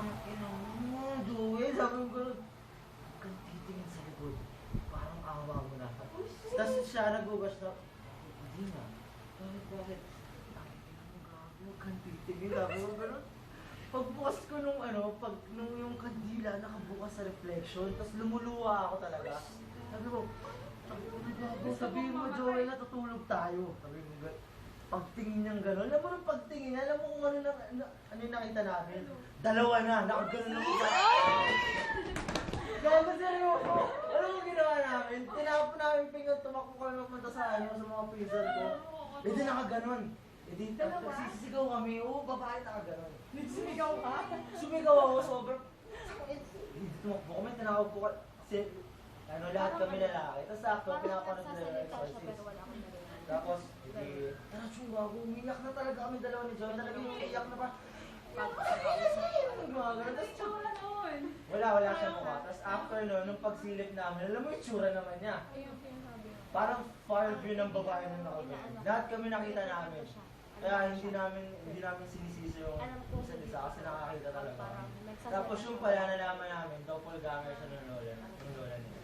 Ang ina mo, Joel, sabi ko gano'n. Huwag kang titingin sa likod. Parang awa mo na. Tapos siya nagugas na, hindi na. Bakit? Ang ina mo, gago, huwag kang titingin. Sabi ko gano'n. Pagbukas ko nung yung kandila, nakabukas sa reflection, tapos lumuluwa ako talaga. Sabi ko, sabi mo, Joel, natutulog tayo. Sabi mo, pagtingin niyang gano'n, alam mo nung pagtingin niya, alam mo kung ano yung nakita namin? Dalawa na, nakagano'n ako sa... Gago, seryoso! Alam mo ginawa namin? Tinapon namin pingat, tumakbo kami magpunta sa mga prison ko. E di nakagano'n. E di, sisigaw kami, babae nakagano'n. Sumigaw ka? Sumigaw ako, sobrang... Tumakbo kami, tinawag ko kasi... lahat kami lalaki. Tapos sakto, pinapanood nila yung exorcist. Tapos, tara chong gago, umiyak na talaga kami dalawa ni John. Talagang umiyak na pa. Wala siya mukha. Tapos after nun, nung pagsilip namin, alam mo yung tsura naman niya. Parang far view ng babae na nakagano. Lahat kami nakita namin. Kaya hindi namin sinisisi yung isa't isa kasi nakakita talaga. Tapos yung pala nalaman namin, doppelganger siya ng lola niya.